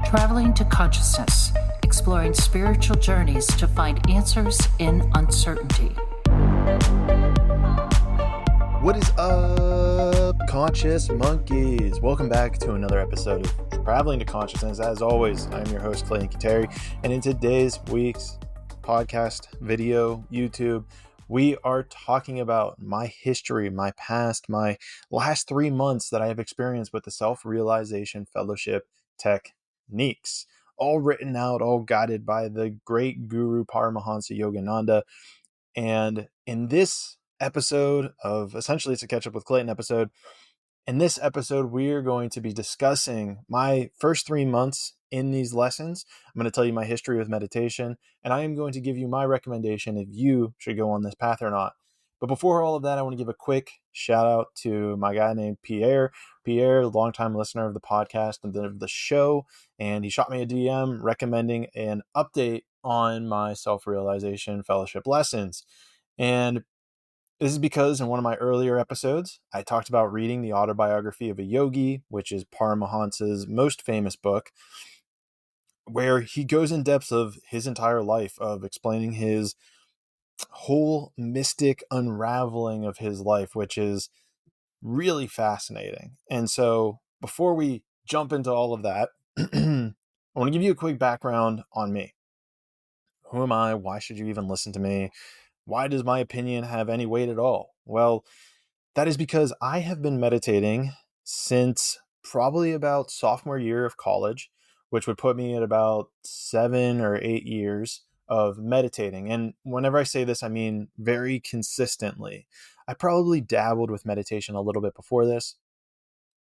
Traveling to consciousness, exploring spiritual journeys to find answers in uncertainty. What is up, conscious monkeys? Welcome back to another episode of Traveling to Consciousness. As always, I'm your host, Clayton Kateri, and in today's week's podcast, video, YouTube, we are talking about my history, my past, my last 3 months that I have experienced with the Self-Realization Fellowship techniques, all written out, all guided by the great guru Paramahansa Yogananda. And in this episode of, essentially it's a catch up with Clayton episode, in this episode we're going to be discussing my first 3 months in these lessons. I'm going to tell you my history with meditation, and I am going to give you my recommendation if you should go on this path or not. But before all of that, I want to give a quick shout out to my guy named Pierre, longtime listener of the podcast and of the show, and he shot me a DM recommending an update on my Self-Realization Fellowship lessons. And this is because in one of my earlier episodes, I talked about reading the Autobiography of a Yogi, which is Paramahansa's most famous book, where he goes in depth of his entire life, of explaining his whole mystic unraveling of his life, which is really fascinating. And so before we jump into all of that, I want to give you a quick background on me. Who am I? Why should you even listen to me? Why does my opinion have any weight at all? Well, that is because I have been meditating since probably about sophomore year of college, which would put me at about 7 or 8 years of meditating. And whenever I say this, I mean very consistently. I probably dabbled with meditation a little bit before this,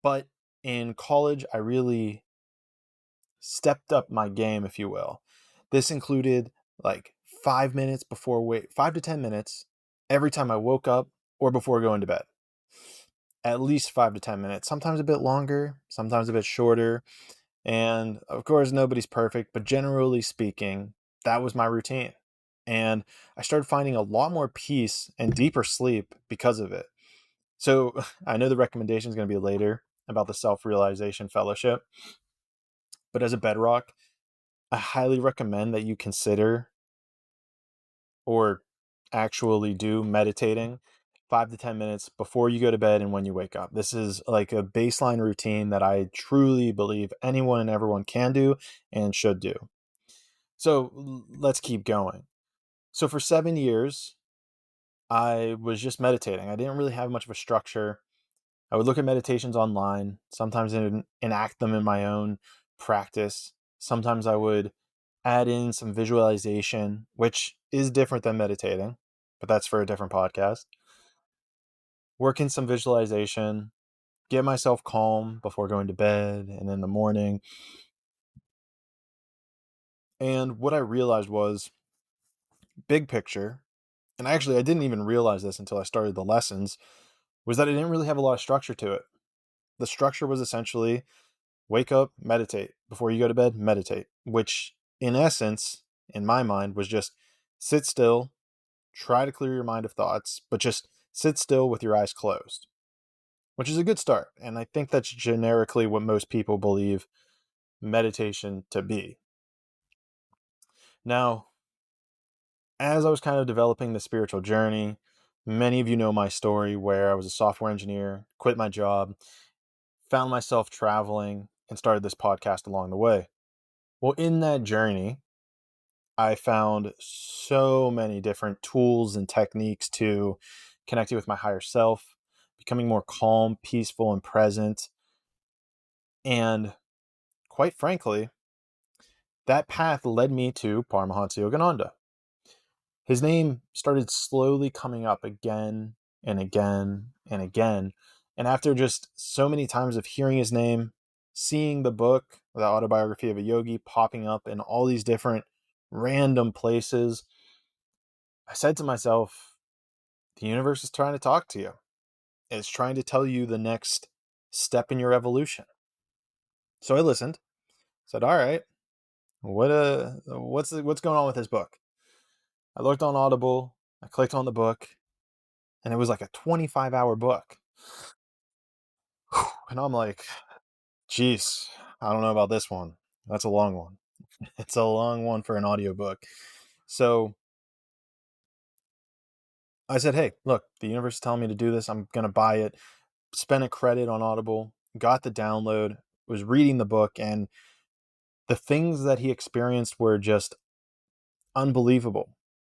but in college, I really stepped up my game, if you will. This included like 5 to 10 minutes every time I woke up or before going to bed. At least 5 to 10 minutes, sometimes a bit longer, sometimes a bit shorter. And of course, nobody's perfect, but generally speaking, that was my routine. And I started finding a lot more peace and deeper sleep because of it. So I know the recommendation is going to be later about the Self-Realization Fellowship, but as a bedrock, I highly recommend that you consider or actually do meditating 5 to 10 minutes before you go to bed and when you wake up. This is like a baseline routine that I truly believe anyone and everyone can do and should do. So let's keep going. So for 7 years, I was just meditating. I didn't really have much of a structure. I would look at meditations online, sometimes enact them in my own practice. Sometimes I would add in some visualization, which is different than meditating, but that's for a different podcast. Work in some visualization, get myself calm before going to bed and in the morning. And what I realized was, big picture, and actually I didn't even realize this until I started the lessons, was that I didn't really have a lot of structure to it. The structure was essentially wake up, meditate. Before you go to bed, meditate, which in essence, in my mind, was just sit still, try to clear your mind of thoughts, but just sit still with your eyes closed, which is a good start. And I think that's generically what most people believe meditation to be. Now, as I was kind of developing the spiritual journey, many of you know my story where I was a software engineer, quit my job, found myself traveling, and started this podcast along the way. Well, in that journey, I found so many different tools and techniques to connecting with my higher self, becoming more calm, peaceful, and present. And quite frankly, that path led me to Paramahansa Yogananda. His name started slowly coming up again and again and again. And after just so many times of hearing his name, seeing the book, the Autobiography of a Yogi, popping up in all these different random places, I said to myself, the universe is trying to talk to you. It's trying to tell you the next step in your evolution. So I listened, said, all right, what's going on with this book? I looked on Audible, I clicked on the book, and it was like a 25-hour book. And I'm like, geez, I don't know about this one. That's a long one. It's a long one for an audiobook. So I said, hey, look, the universe is telling me to do this. I'm going to buy it. Spent a credit on Audible, got the download, was reading the book, and the things that he experienced were just unbelievable.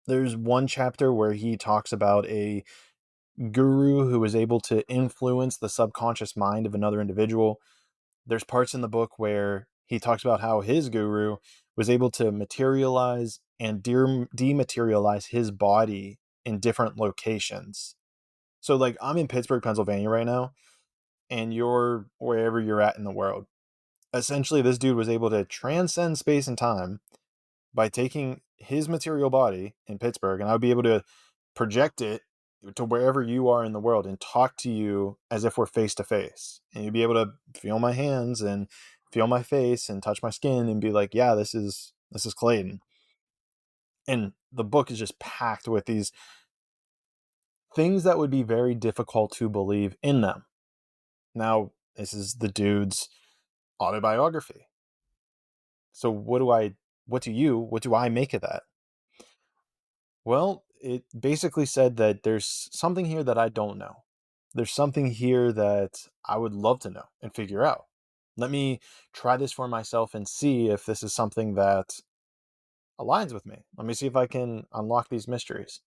There's one chapter where he talks about a guru who was able to influence the subconscious mind of another individual. There's parts in the book where he talks about how his guru was able to materialize and dematerialize his body in different locations. So, like, I'm in Pittsburgh, Pennsylvania right now, and you're wherever you're at in the world. Essentially, this dude was able to transcend space and time by taking his material body in Pittsburgh, and I would be able to project it to wherever you are in the world and talk to you as if we're face to face. And you'd be able to feel my hands and feel my face and touch my skin and be like, yeah, this is Clayton. And the book is just packed with these things that would be very difficult to believe in them. Now, this is the dude's autobiography. So what do I make of that? Well, it basically said that there's something here that I don't know. There's something here that I would love to know and figure out. Let me try this for myself and see if this is something that aligns with me. Let me see if I can unlock these mysteries.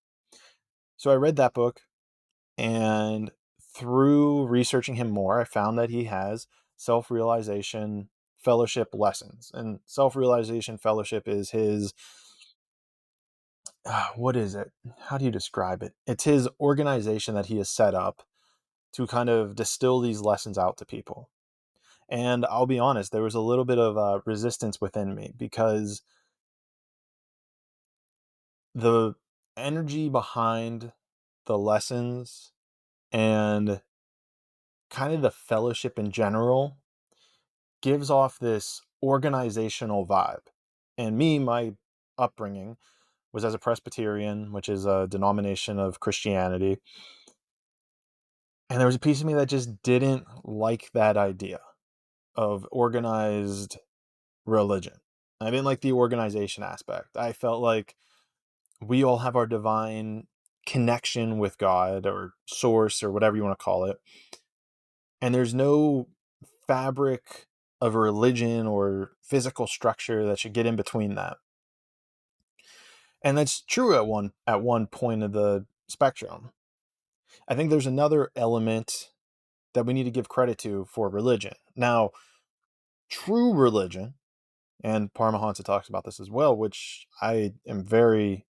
So I read that book, and through researching him more, I found that he has self-realization fellowship lessons. And self-realization fellowship is his what is it? How do you describe it? It's his organization that he has set up to kind of distill these lessons out to people. And I'll be honest, there was a little bit of resistance within me because the energy behind the lessons and kind of the fellowship in general gives off this organizational vibe. And me, my upbringing was as a Presbyterian, which is a denomination of Christianity. And there was a piece of me that just didn't like that idea of organized religion. I didn't like the organization aspect. I felt like we all have our divine connection with God or source or whatever you want to call it. And there's no fabric of a religion or physical structure that should get in between that. And that's true at one point of the spectrum. I think there's another element that we need to give credit to for religion. Now, true religion, and Paramahansa talks about this as well, which I am very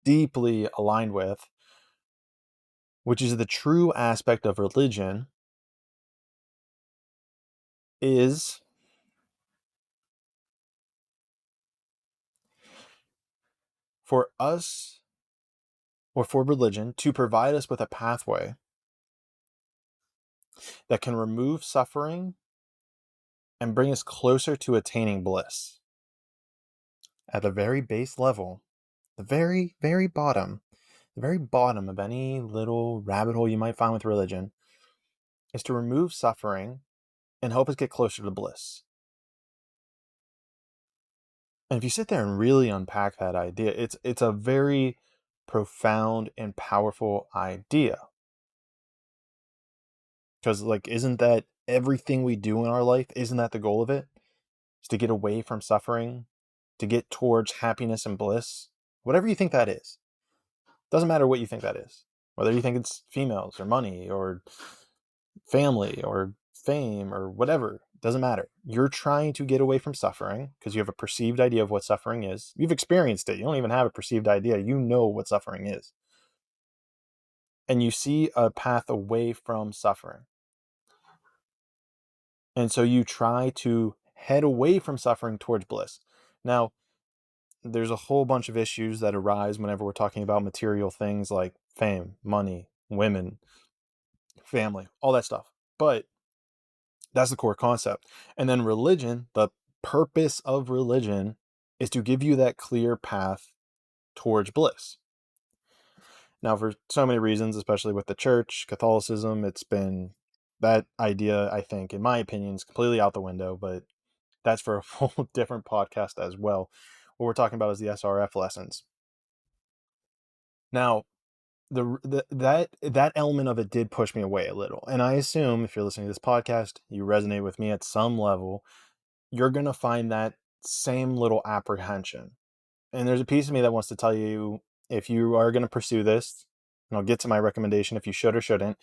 deeply aligned with, which is the true aspect of religion is for us, or for religion, to provide us with a pathway that can remove suffering and bring us closer to attaining bliss. At the very base level, the very, very bottom, the very bottom of any little rabbit hole you might find with religion is to remove suffering and help us get closer to bliss. And if you sit there and really unpack that idea, it's a very profound and powerful idea. Because, like, isn't that everything we do in our life? Isn't that the goal of it? Is to get away from suffering, to get towards happiness and bliss, whatever you think that is. Doesn't matter what you think that is. Whether you think it's females or money or family or fame or whatever, doesn't matter. You're trying to get away from suffering because you have a perceived idea of what suffering is. You've experienced it. You don't even have a perceived idea. You know what suffering is. And you see a path away from suffering. And so you try to head away from suffering towards bliss. Now, there's a whole bunch of issues that arise whenever we're talking about material things like fame, money, women, family, all that stuff. But that's the core concept. And then religion, the purpose of religion is to give you that clear path towards bliss. Now, for so many reasons, especially with the church, Catholicism, it's been that idea, I think, in my opinion, is completely out the window. But that's for a whole different podcast as well. What we're talking about is the SRF lessons. Now, that element of it did push me away a little. And I assume if you're listening to this podcast, you resonate with me at some level, you're going to find that same little apprehension. And there's a piece of me that wants to tell you, if you are going to pursue this, and I'll get to my recommendation if you should or shouldn't,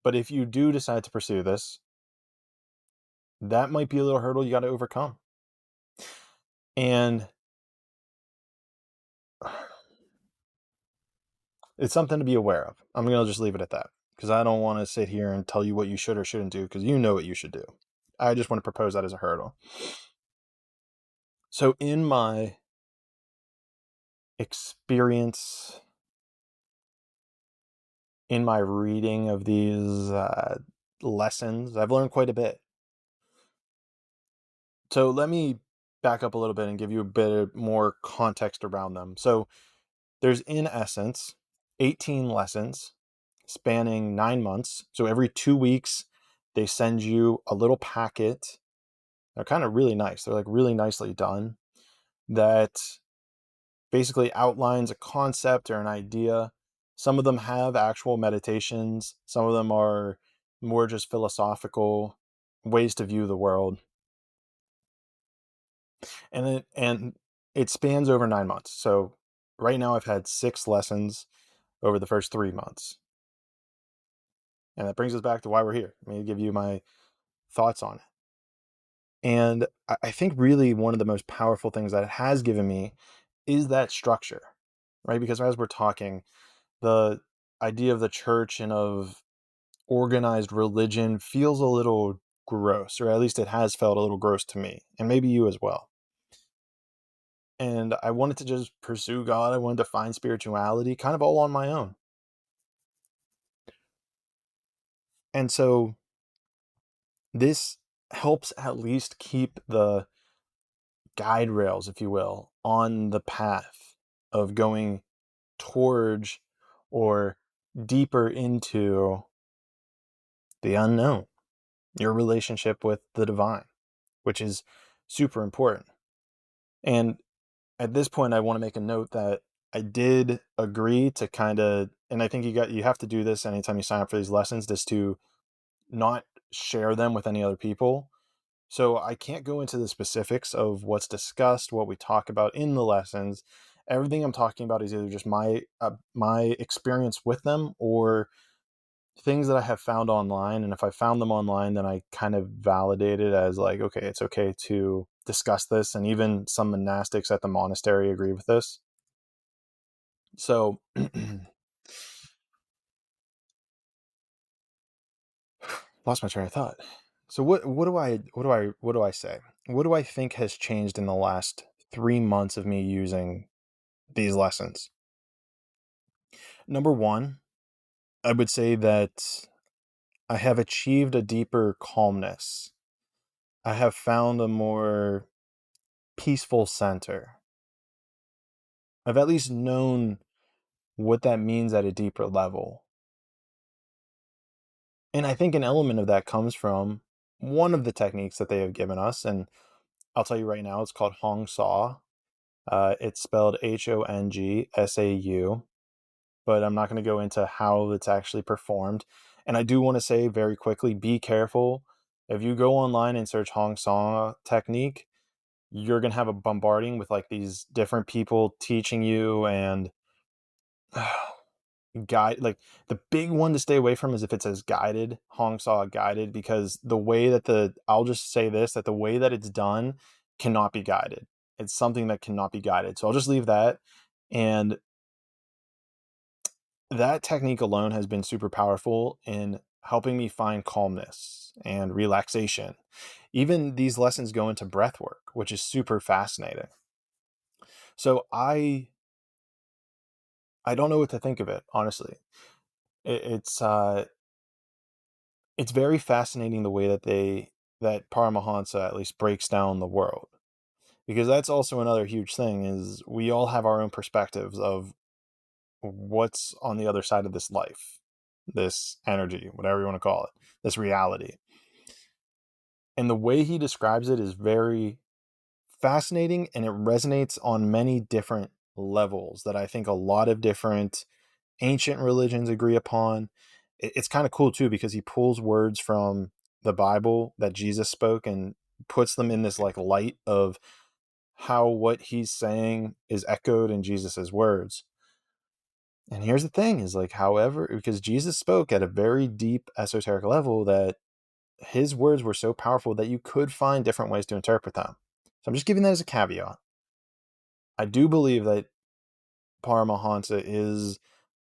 but if you do decide to pursue this, that might be a little hurdle you got to overcome. And it's something to be aware of. I'm going to just leave it at that, because I don't want to sit here and tell you what you should or shouldn't do, because you know what you should do. I just want to propose that as a hurdle. So in my experience, in my reading of these lessons, I've learned quite a bit. So let me back up a little bit and give you a bit more context around them. So there's, in essence, 18 lessons spanning 9 months. So every 2 weeks, they send you a little packet. They're kind of really nice. They're like really nicely done, that basically outlines a concept or an idea. Some of them have actual meditations. Some of them are more just philosophical ways to view the world. And it spans over 9 months. So right now I've had 6 lessons over the first 3 months. And that brings us back to why we're here. Let me give you my thoughts on it. And I think really one of the most powerful things that it has given me is that structure, right? Because as we're talking, the idea of the church and of organized religion feels a little gross, or at least it has felt a little gross to me, and maybe you as well. And I wanted to just pursue God. I wanted to find spirituality kind of all on my own. And so this helps at least keep the guide rails, if you will, on the path of going towards or deeper into the unknown, your relationship with the divine, which is super important. And at this point, I want to make a note that I did agree to kind of, and I think you have to do this anytime you sign up for these lessons, just to not share them with any other people. So I can't go into the specifics of what's discussed, what we talk about in the lessons. Everything I'm talking about is either just my experience with them, or things that I have found online. And if I found them online, then I kind of validate it as like, okay, it's okay to discuss this. And even some monastics at the monastery agree with this. So lost my train of thought. So what do I say? What do I think has changed in the last 3 months of me using these lessons? Number one, I would say that I have achieved a deeper calmness. I have found a more peaceful center. I've at least known what that means at a deeper level. And I think an element of that comes from one of the techniques that they have given us. And I'll tell you right now, it's called Hong Sau. It's spelled HONGSAU, but I'm not going to go into how it's actually performed. And I do want to say very quickly, be careful. If you go online and search Hong Sau technique, you're going to have a bombarding with like these different people teaching you, and guide, like the big one to stay away from is if it says guided, Hong Sau guided, because the way that I'll just say this, that the way that it's done cannot be guided. It's something that cannot be guided. So I'll just leave that. And that technique alone has been super powerful in helping me find calmness and relaxation. Even these lessons go into breath work, which is super fascinating. So I don't know what to think of it, honestly. It's very fascinating the way that Paramahansa at least breaks down the world, because that's also another huge thing, is we all have our own perspectives of what's on the other side of this life, this energy, whatever you want to call it, this reality. And the way he describes it is very fascinating, and it resonates on many different levels that I think a lot of different ancient religions agree upon. It's kind of cool too, because he pulls words from the Bible that Jesus spoke and puts them in this like light of how what he's saying is echoed in Jesus's words. And here's the thing is like, however, because Jesus spoke at a very deep esoteric level, that his words were so powerful that you could find different ways to interpret them. So I'm just giving that as a caveat. I do believe that Paramahansa is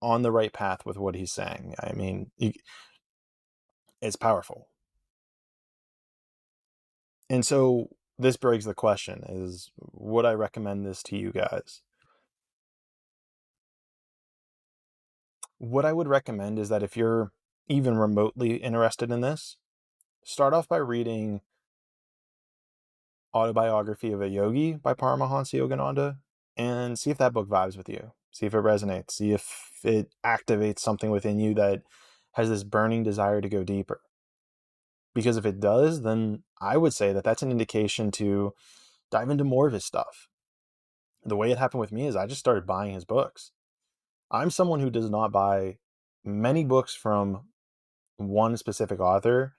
on the right path with what he's saying. I mean, it's powerful. And so this begs the question is, would I recommend this to you guys? What I would recommend is that if you're even remotely interested in this, start off by reading Autobiography of a Yogi by Paramahansa Yogananda and see if that book vibes with you. See if it resonates. See if it activates something within you that has this burning desire to go deeper. Because if it does, then I would say that that's an indication to dive into more of his stuff. The way it happened with me is I just started buying his books. I'm someone who does not buy many books from one specific author,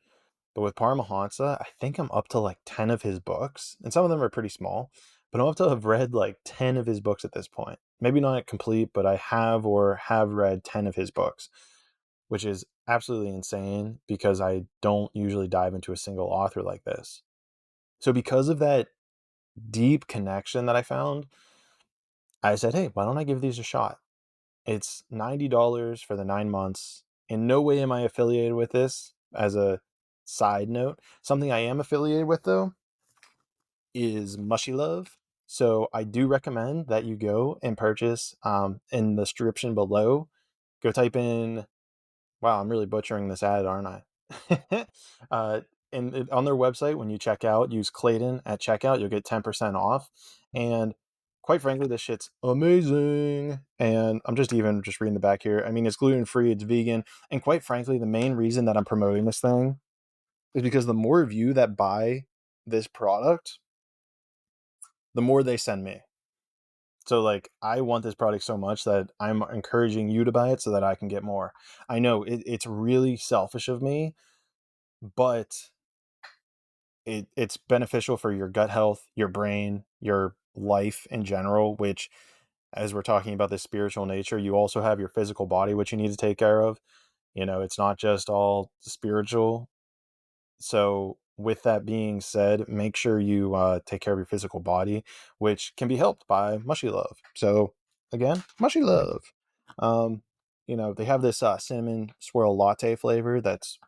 but with Paramahansa, I think I'm up to like 10 of his books, and some of them are pretty small, but I'm up to have read like 10 of his books at this point. Maybe not complete, but I have read 10 of his books, which is absolutely insane because I don't usually dive into a single author like this. So because of that deep connection that I found, I said, hey, why don't I give these a shot? It's $90 for the 9 months. In no way am I affiliated with this. As a side note, something I am affiliated with though is Mushy Love. So I do recommend that you go and purchase in the description below. Go type in, wow, I'm really butchering this ad, aren't I? And on their website, when you check out, use Clayton at checkout, you'll get 10% off. And quite frankly, this shit's amazing. And I'm just reading the back here. I mean, it's gluten-free, it's vegan. And quite frankly, the main reason that I'm promoting this thing is because the more of you that buy this product, the more they send me. So like, I want this product so much that I'm encouraging you to buy it so that I can get more. I know it's really selfish of me, but it's beneficial for your gut health, your brain, your life in general, which, as we're talking about this spiritual nature, you also have your physical body, which you need to take care of. You know, it's not just all spiritual. So with that being said, make sure you take care of your physical body, which can be helped by Mushy Love. So again, Mushy Love. You know, they have this cinnamon swirl latte flavor that's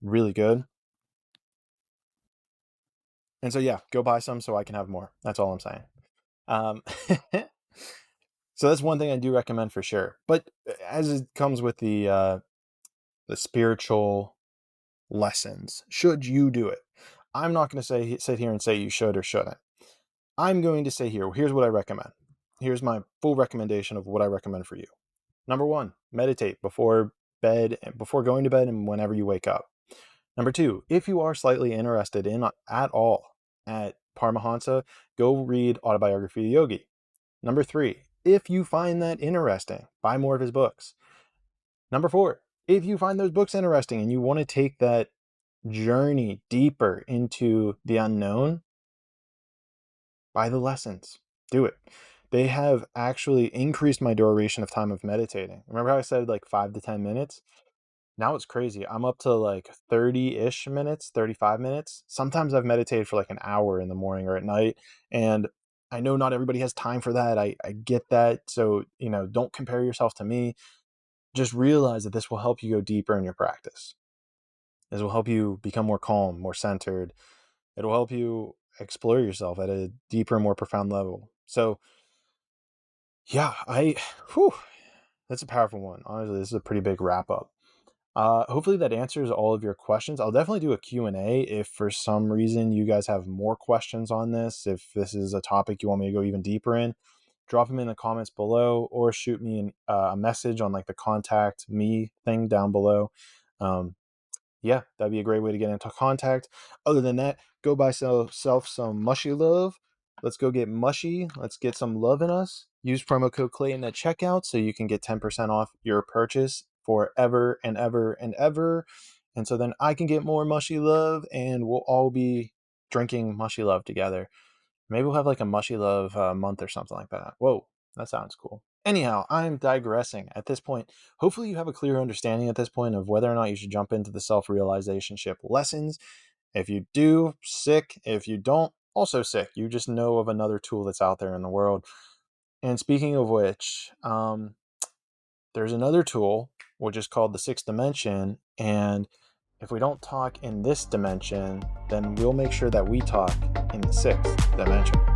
really good. And so, yeah, go buy some so I can have more. That's all I'm saying. Um, so that's one thing I do recommend for sure. But as it comes with the spiritual lessons, should you do it? I'm not going to sit here and say you should or shouldn't. I'm going to say here's what I recommend. Here's my full recommendation of what I recommend for you. Number 1, meditate before going to bed and whenever you wake up. Number 2, if you are slightly interested in at all at Paramahansa, go read Autobiography of Yogi. Number 3, if you find that interesting, buy more of his books. Number 4, if you find those books interesting and you want to take that journey deeper into the unknown, buy the lessons. Do it. They have actually increased my duration of time of meditating. Remember how I said like 5 to 10 minutes? Now it's crazy. I'm up to like 30-ish minutes, 35 minutes. Sometimes I've meditated for like an hour in the morning or at night. And I know not everybody has time for that. I get that. So, you know, don't compare yourself to me. Just realize that this will help you go deeper in your practice. This will help you become more calm, more centered. It will help you explore yourself at a deeper, more profound level. So, yeah, that's a powerful one. Honestly, this is a pretty big wrap up. Hopefully that answers all of your questions. I'll definitely do a Q&A if for some reason you guys have more questions on this. If this is a topic you want me to go even deeper in, drop them in the comments below or shoot me a message on like the contact me thing down below. yeah, that'd be a great way to get into contact. Other than that, go buy yourself some mushy love. Let's go get mushy. Let's get some love in us. Use promo code Clayton at checkout so you can get 10% off your purchase forever and ever and ever. And so then I can get more mushy love and we'll all be drinking mushy love together. Maybe we'll have like a mushy love month or something like that. Whoa, that sounds cool. Anyhow, I'm digressing at this point. Hopefully you have a clear understanding at this point of whether or not you should jump into the self-realization ship lessons. If you do, sick. If you don't, also sick. You just know of another tool that's out there in the world. And speaking of which, there's another tool which is called the sixth dimension. And if we don't talk in this dimension, then we'll make sure that we talk in the sixth dimension.